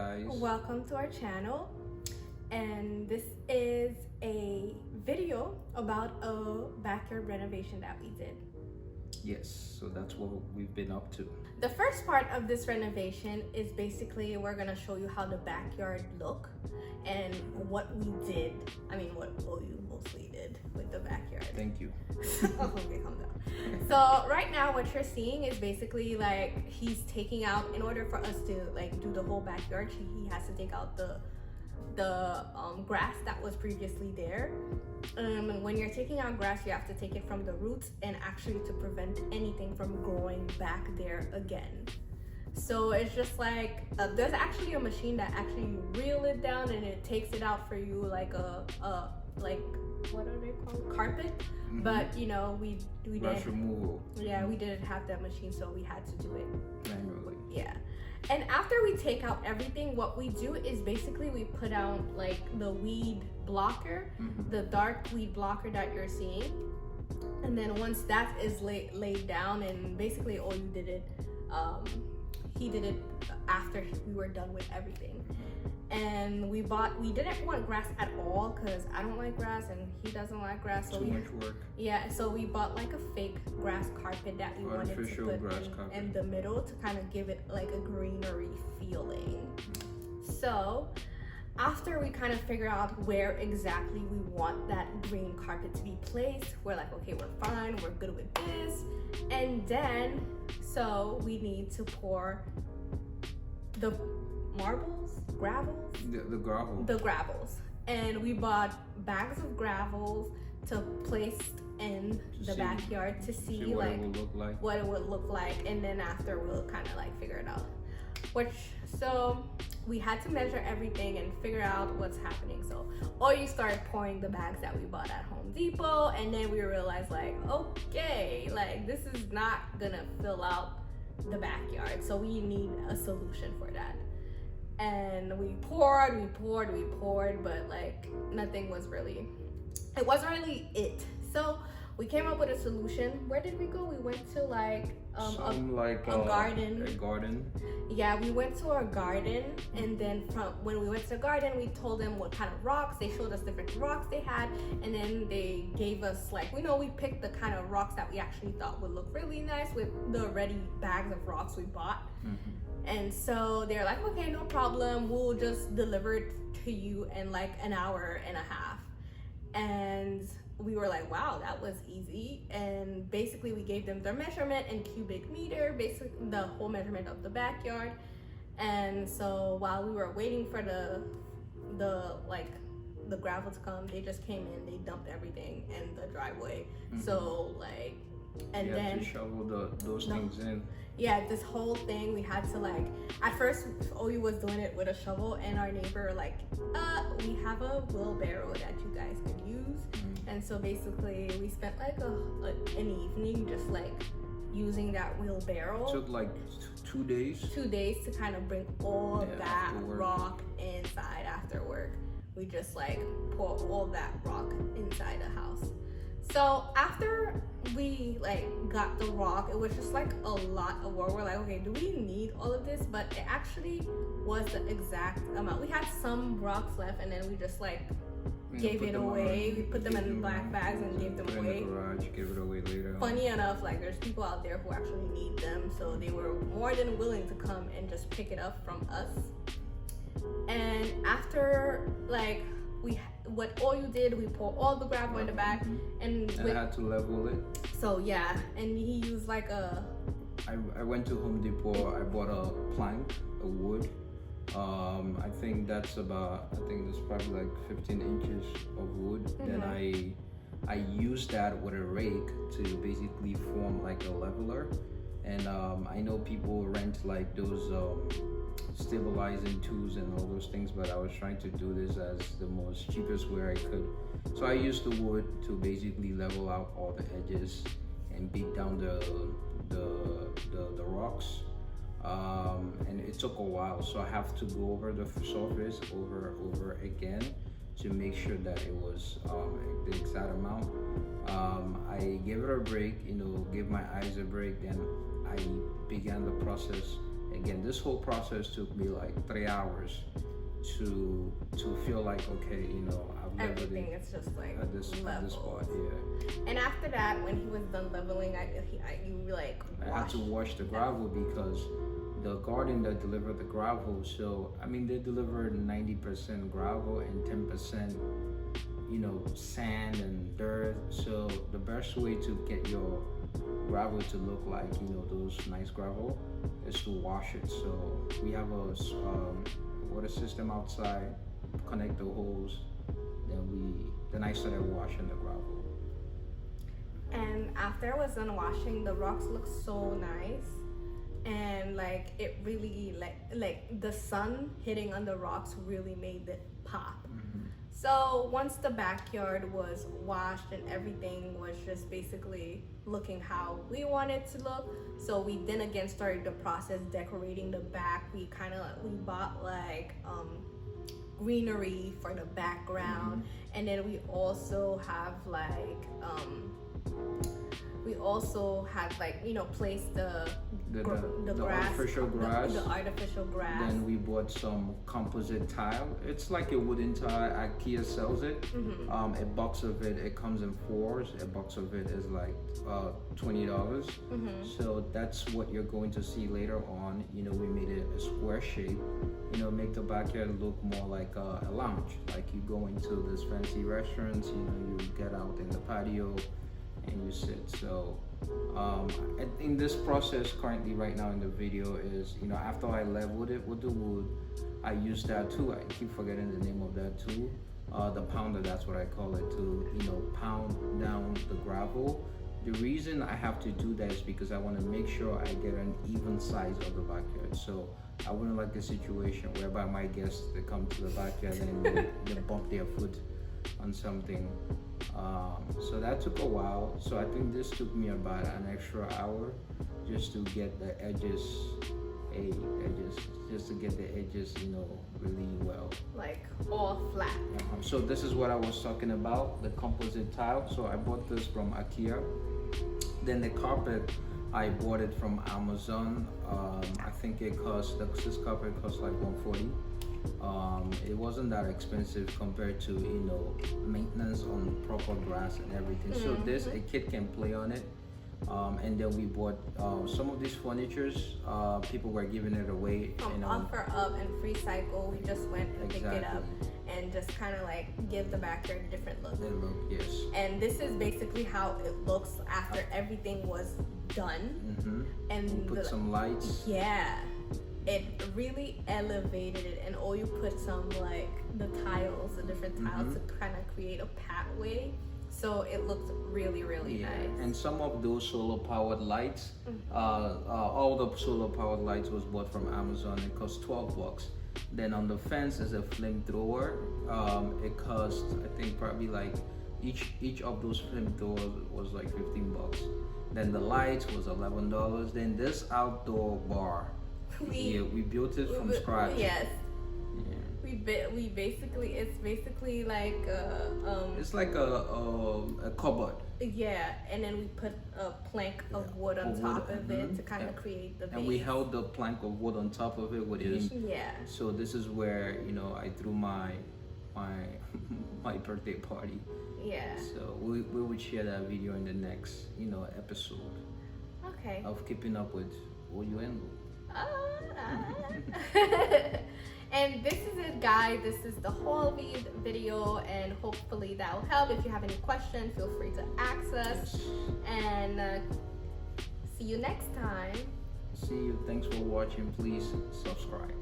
guys. Welcome to our channel, and this is a video about a backyard renovation that we did. Yes, so that's what we've been up to. The first part of this renovation is basically we're gonna show you how the backyard look and what we did. I mean, what OU mostly did with the backyard. Thank you. Okay, calm down. So right now what you're seeing is basically like he's taking out, in order for us to like do the whole backyard, he has to take out the grass that was previously there. When you're taking out grass, you have to take it from the roots and actually to prevent anything from growing back there again. So it's just like there's actually a machine that actually you reel it down and it takes it out for you like a like, what are they called, carpet. Mm-hmm. But you know, we Brush didn't, removal. yeah, we didn't have that machine, so we had to do it Manually. yeah. And after we take out everything, what we do is basically we put out like the weed blocker, the dark weed blocker that you're seeing. And then once that is laid down, and basically all you did it, he did it after we were done with everything. And we didn't want grass at all because I don't like grass and he doesn't like grass. So Too much work. yeah, so we bought like a fake grass carpet that we wanted to put in the middle to kind of give it like a greenery feeling. So after we kind of figure out where exactly we want that green carpet to be placed, we're like, okay, we're fine, we're good with this. And then, so we need to pour the gravels? The gravel. The gravels. And we bought bags of gravels to place in the backyard to see what like it would look like. what it would look like, and then after we'll kind of like figure it out. So we had to measure everything and figure out what's happening. So you started pouring the bags that we bought at Home Depot, and then we realized like, okay, like this is not gonna fill out the backyard, so we need a solution for that. And we poured, but like nothing was really, it wasn't really it. So we came up with a solution. Where did we go? We went to like a garden. A garden. Yeah, we went to our garden, and then when we went to the garden, we told them what kind of rocks. They showed us different rocks they had, and then they gave us like, we picked the kind of rocks that we actually thought would look really nice with the ready bags of rocks we bought. And so they're like, okay, no problem, we'll just deliver it to you in like an hour and a half. And we were like, wow, that was easy. And basically we gave them their measurement in cubic meter, basically the whole measurement of the backyard. And so while we were waiting for the gravel to come, they just came in, they dumped everything in the driveway. So like, and you then had to shovel those things in. Yeah, this whole thing we had to like, at first OU was doing it with a shovel, and our neighbor like, we have a wheelbarrow that you guys could use. And so basically we spent like an evening just like using that wheelbarrow. It took like 2 days. 2 days to kind of bring all that rock inside after work. We just like pour all that rock inside the house. So after we like got the rock, it was just like a lot of work. We're like, okay, do we need all of this? But it actually was the exact amount. We had some rocks left, and then we just like gave it away. We put them in black bags and gave them away. In the garage, give it away later. Funny enough, like there's people out there who actually need them, so they were more than willing to come and just pick it up from us. And after like what all you did, we pour all the gravel in the back, and I had to level it. So yeah, and he used like I went to Home Depot. I bought a plank, a wood. I think that's probably like 15 inches of wood. Then I used that with a rake to basically form like a leveler. And I know people rent like those stabilizing tools and all those things, but I was trying to do this as the most cheapest way I could. So I used the wood to basically level out all the edges and beat down the rocks. And it took a while, so I have to go over the surface over again to make sure that it was the exact amount. I gave it a break, gave my eyes a break, then I began the process Again, this whole process took me like 3 hours to feel like, okay, you know, I've leveled Everything it is just like at this spot. Yeah. And after that, when he was done leveling, you like I had to wash the gravel because the garden that delivered the gravel, so I mean they delivered 90% gravel and 10%, you know, sand and dirt. So the best way to get your gravel to look like, you know, those nice gravel is to wash it. So we have a water system outside, connect the hose, then I started washing the gravel. And after I was done washing, the rocks looked so nice, and like it really like the sun hitting on the rocks really made it pop. So once the backyard was washed and everything was just basically looking how we wanted to look, so we then again started the process decorating the back. We bought like greenery for the background, and then we also have like you know, placed the grass, artificial grass. the artificial grass. Then we bought some composite tile. It's like a wooden tile. IKEA sells it. A box of it comes in 4s. A box of it is like $20. So that's what you're going to see later on. You know, we made it a square shape. You know, make the backyard look more like a lounge. Like you go into this fancy restaurants. You know, you get out in the patio and you sit. So in this process currently right now in the video is, you know, after I leveled it with the wood, I used that tool. I keep forgetting the name of that tool. The pounder, that's what I call it, to, you know, pound down the gravel. The reason I have to do that is because I want to make sure I get an even size of the backyard. So I wouldn't like a situation whereby my guests, they come to the backyard and they bump their foot on something. So that took a while. So I think this took me about an extra hour just to get the edges, just to get the edges, you know, really well. Like all flat. So this is what I was talking about, the composite tile. So I bought this from IKEA. Then the carpet, I bought it from Amazon. I think this carpet cost like $140. It wasn't that expensive compared to, you know, maintenance on proper grass and everything. So a kid can play on it. And then we bought some of these furnitures. People were giving it away. From Offer Up and Free Cycle, we just went and picked it up and just kind of like give the backyard a different look. Yes. And this is basically how it looks after everything was done. And we put some lights. Yeah. It really elevated it, and you put some like the tiles, the different tiles to kind of create a pathway. So it looked really, really nice. And some of those solar powered lights, all the solar powered lights was bought from Amazon. It cost $12. Then on the fence is a flamethrower. It cost, I think, probably like each of those flamethrowers was like $15. Then the lights was $11. Then this outdoor bar. We built it from scratch. Yes. Yeah. It's basically like it's like a cupboard. Yeah, and then we put a plank of wood on top of it to kind of create the base. And we held the plank of wood on top of it with it. Yeah. So this is where, you know, I threw my birthday party. Yeah. So we would share that video in the next, you know, episode. Okay. Of keeping up with OU&LU. And this is it, guys. This is the whole video, and hopefully that will help. If you have any questions, feel free to ask us. Yes. And see you next time. See you. Thanks for watching. Please subscribe.